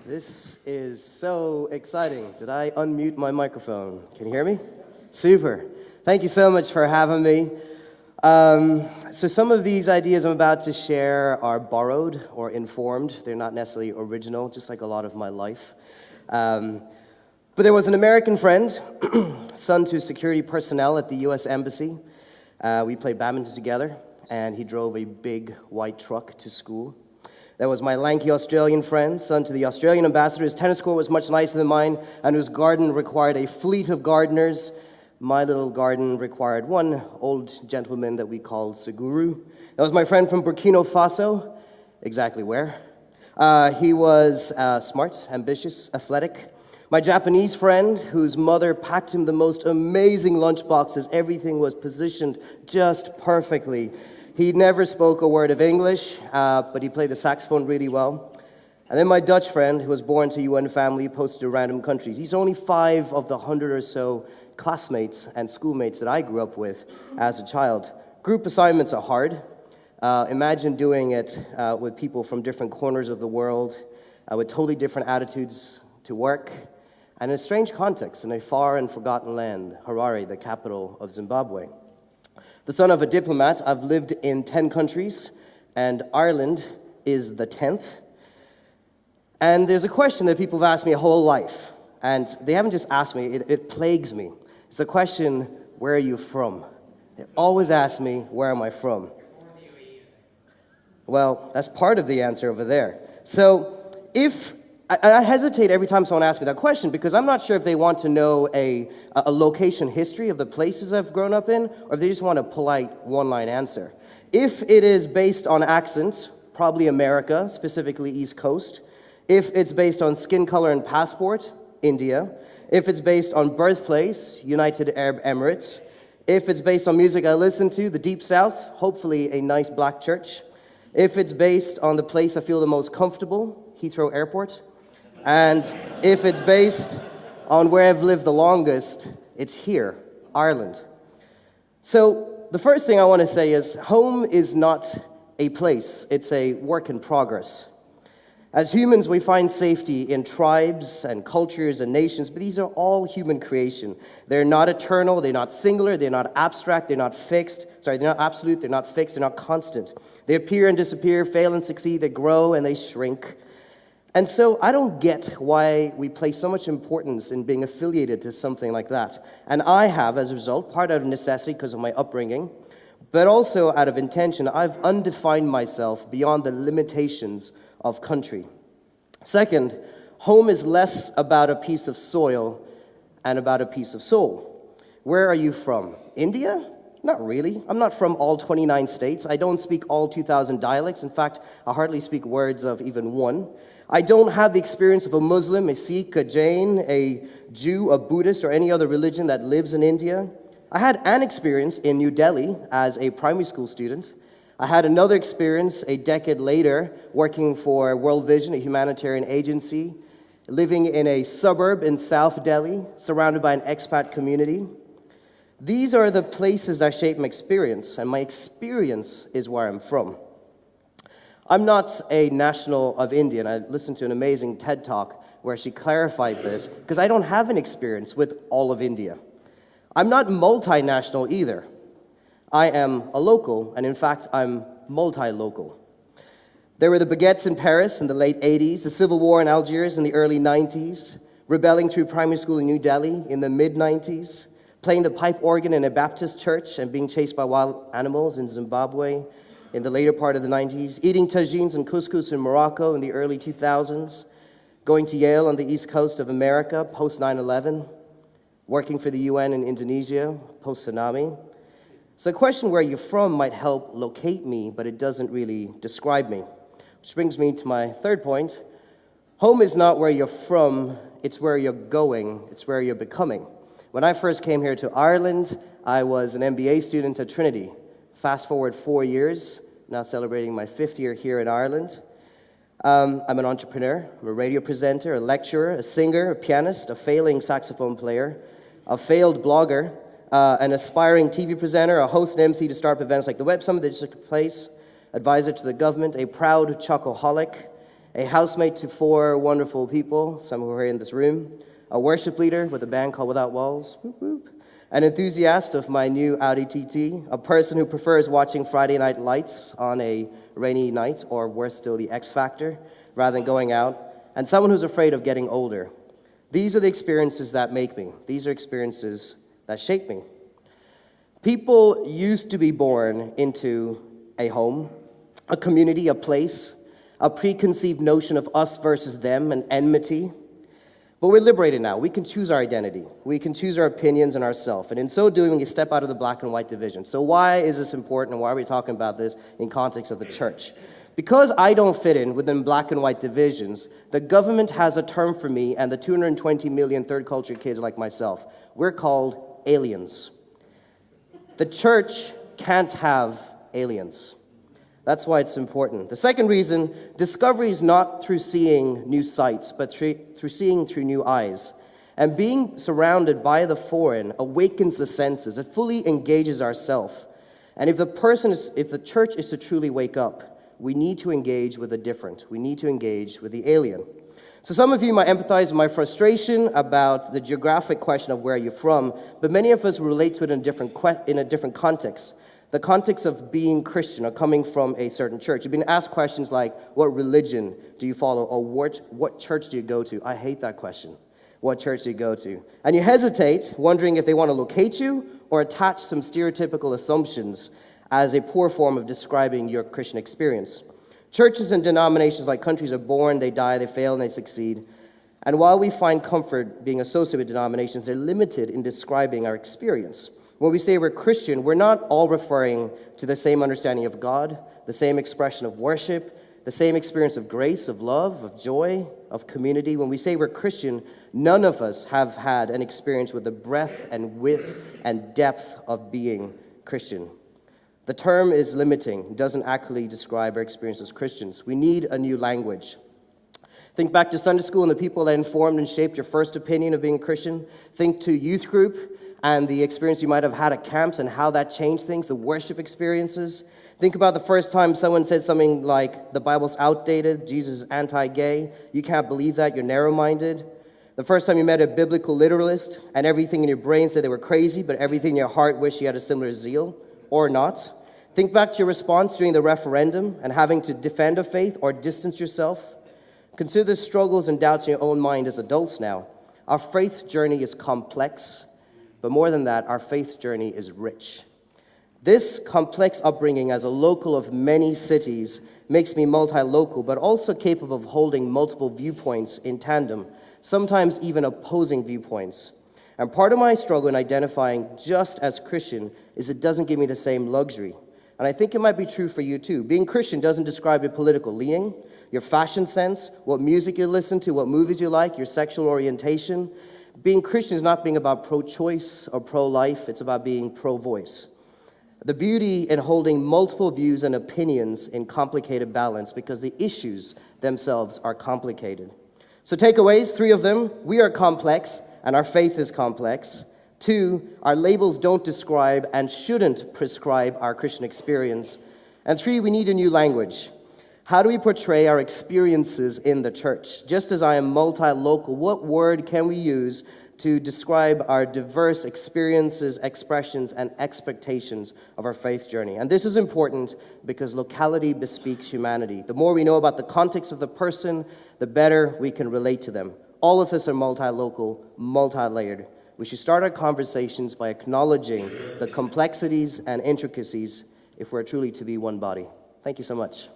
This is so exciting. Did I unmute my microphone? Can you hear me? Super. Thank you so much for having me. So some of these ideas I'm about to share are borrowed or informed. They're not necessarily original, just like a lot of my life. But there was an American friend, son to security personnel at the U.S. Embassy. We played badminton together, and he drove a big white truck to school. There was my lanky Australian friend, son to the Australian ambassador. His tennis court was much nicer than mine, and whose garden required a fleet of gardeners. My little garden required one old gentleman that we called Seguru. That was my friend from Burkina Faso. Exactly where? He was smart, ambitious, athletic. My Japanese friend, whose mother packed him the most amazing lunchboxes. Everything was positioned just perfectly. He never spoke a word of English, but he played the saxophone really well. And then my Dutch friend, who was born to UN family, posted to random countries. He's only 5 of the 100 or so classmates and schoolmates that I grew up with as a child. Group assignments are hard. Imagine doing it with people from different corners of the world, with totally different attitudes to work, and in a strange context, in a far and forgotten land, Harare, the capital of Zimbabwe. The son of a diplomat, I've lived in 10 countries, and Ireland is the 10th. And there's a question that people have asked me a whole life, and they haven't just asked me, it plagues me. It's the question, where are you from? They always ask me, where am I from? Well, that's part of the answer over there. So I hesitate every time someone asks me that question because I'm not sure if they want to know a location history of the places I've grown up in, or if they just want a polite one-line answer. If it is based on accent, probably America, specifically East Coast. If it's based on skin color and passport, India. If it's based on birthplace, United Arab Emirates. If it's based on music I listen to, the Deep South, hopefully a nice black church. If it's based on the place I feel the most comfortable, Heathrow Airport. And if it's based on where I've lived the longest, it's here, Ireland. So the first thing I want to say is home is not a place, it's a work in progress. As humans, we find safety in tribes and cultures and nations, but these are all human creation. They're not eternal, they're not singular, they're not abstract, they're not fixed. They're not absolute, they're not fixed, they're not constant. They appear and disappear, fail and succeed, they grow and they shrink. And so I don't get why we place so much importance in being affiliated to something like that. And I have, as a result, part out of necessity because of my upbringing, but also out of intention, I've undefined myself beyond the limitations of country. Second, home is less about a piece of soil and about a piece of soul. Where are you from? India? Not really. I'm not from all 29 states. I don't speak all 2,000 dialects. In fact, I hardly speak words of even one. I don't have the experience of a Muslim, a Sikh, a Jain, a Jew, a Buddhist, or any other religion that lives in India. I had an experience in New Delhi as a primary school student. I had another experience a decade later working for World Vision, a humanitarian agency, living in a suburb in South Delhi, surrounded by an expat community. These are the places that shape my experience, and my experience is where I'm from. I'm not a national of India, and I listened to an amazing TED Talk where she clarified this, because I don't have an experience with all of India. I'm not multinational either. I am a local, and in fact, I'm multi-local. There were the baguettes in Paris in the late 80s, the Civil War in Algiers in the early 90s, rebelling through primary school in New Delhi in the mid-90s, playing the pipe organ in a Baptist church and being chased by wild animals in Zimbabwe in the later part of the 90s, eating tagines and couscous in Morocco in the early 2000s, going to Yale on the east coast of America post 9/11, working for the UN in Indonesia post tsunami. So a question where you're from might help locate me, but it doesn't really describe me. Which brings me to my third point. Home is not where you're from, it's where you're going, it's where you're becoming. When I first came here to Ireland, I was an MBA student at Trinity. Fast forward 4 years, now celebrating my 5th year here in Ireland. I'm an entrepreneur, I'm a radio presenter, a lecturer, a singer, a pianist, a failing saxophone player, a failed blogger, an aspiring TV presenter, a host and MC to startup events like the Web Summit that just took place, advisor to the government, a proud chocoholic, a housemate to 4 wonderful people, some who are in this room, a worship leader with a band called Without Walls, whoop, whoop, an enthusiast of my new Audi TT, a person who prefers watching Friday Night Lights on a rainy night, or worse still, the X Factor, rather than going out, and someone who's afraid of getting older. These are the experiences that make me. These are experiences that shape me. People used to be born into a home, a community, a place, a preconceived notion of us versus them, and enmity. But we're liberated now. We can choose our identity. We can choose our opinions and ourselves. And in so doing, we step out of the black and white division. So why is this important, and why are we talking about this in context of the church? Because I don't fit in within black and white divisions, the government has a term for me and the 220 million third culture kids like myself. We're called aliens. The church can't have aliens. That's why it's important. The second reason, discovery is not through seeing new sights, but through seeing through new eyes. And being surrounded by the foreign awakens the senses. It fully engages ourselves. And if the church is to truly wake up, we need to engage with the different. We need to engage with the alien. So some of you might empathize with my frustration about the geographic question of where you're from, but many of us relate to it in a different context. The context of being Christian or coming from a certain church. You've been asked questions like, what religion do you follow? Or what church do you go to? I hate that question. What church do you go to? And you hesitate, wondering if they want to locate you or attach some stereotypical assumptions as a poor form of describing your Christian experience. Churches and denominations like countries are born, they die, they fail, and they succeed. And while we find comfort being associated with denominations, they're limited in describing our experience. When we say we're Christian, we're not all referring to the same understanding of God, the same expression of worship, the same experience of grace, of love, of joy, of community. When we say we're Christian, none of us have had an experience with the breadth and width and depth of being Christian. The term is limiting. It doesn't accurately describe our experience as Christians. We need a new language. Think back to Sunday school and the people that informed and shaped your first opinion of being a Christian. Think to youth group and the experience you might have had at camps and how that changed things, the worship experiences. Think about the first time someone said something like, the Bible's outdated, Jesus is anti-gay. You can't believe that, you're narrow-minded. The first time you met a biblical literalist and everything in your brain said they were crazy, but everything in your heart wished you had a similar zeal, or not. Think back to your response during the referendum and having to defend a faith or distance yourself. Consider the struggles and doubts in your own mind as adults now. Our faith journey is complex. But more than that, our faith journey is rich. This complex upbringing as a local of many cities makes me multi-local, but also capable of holding multiple viewpoints in tandem, sometimes even opposing viewpoints. And part of my struggle in identifying just as Christian is it doesn't give me the same luxury. And I think it might be true for you too. Being Christian doesn't describe your political leaning, your fashion sense, what music you listen to, what movies you like, your sexual orientation. Being Christian is not being about pro-choice or pro-life, it's about being pro-voice. The beauty in holding multiple views and opinions in complicated balance because the issues themselves are complicated. So takeaways, 3 of them. We are complex and our faith is complex. 2, our labels don't describe and shouldn't prescribe our Christian experience. And 3, we need a new language. How do we portray our experiences in the church? Just as I am multi-local, what word can we use to describe our diverse experiences, expressions, and expectations of our faith journey? And this is important because locality bespeaks humanity. The more we know about the context of the person, the better we can relate to them. All of us are multi-local, multi-layered. We should start our conversations by acknowledging the complexities and intricacies if we're truly to be one body. Thank you so much.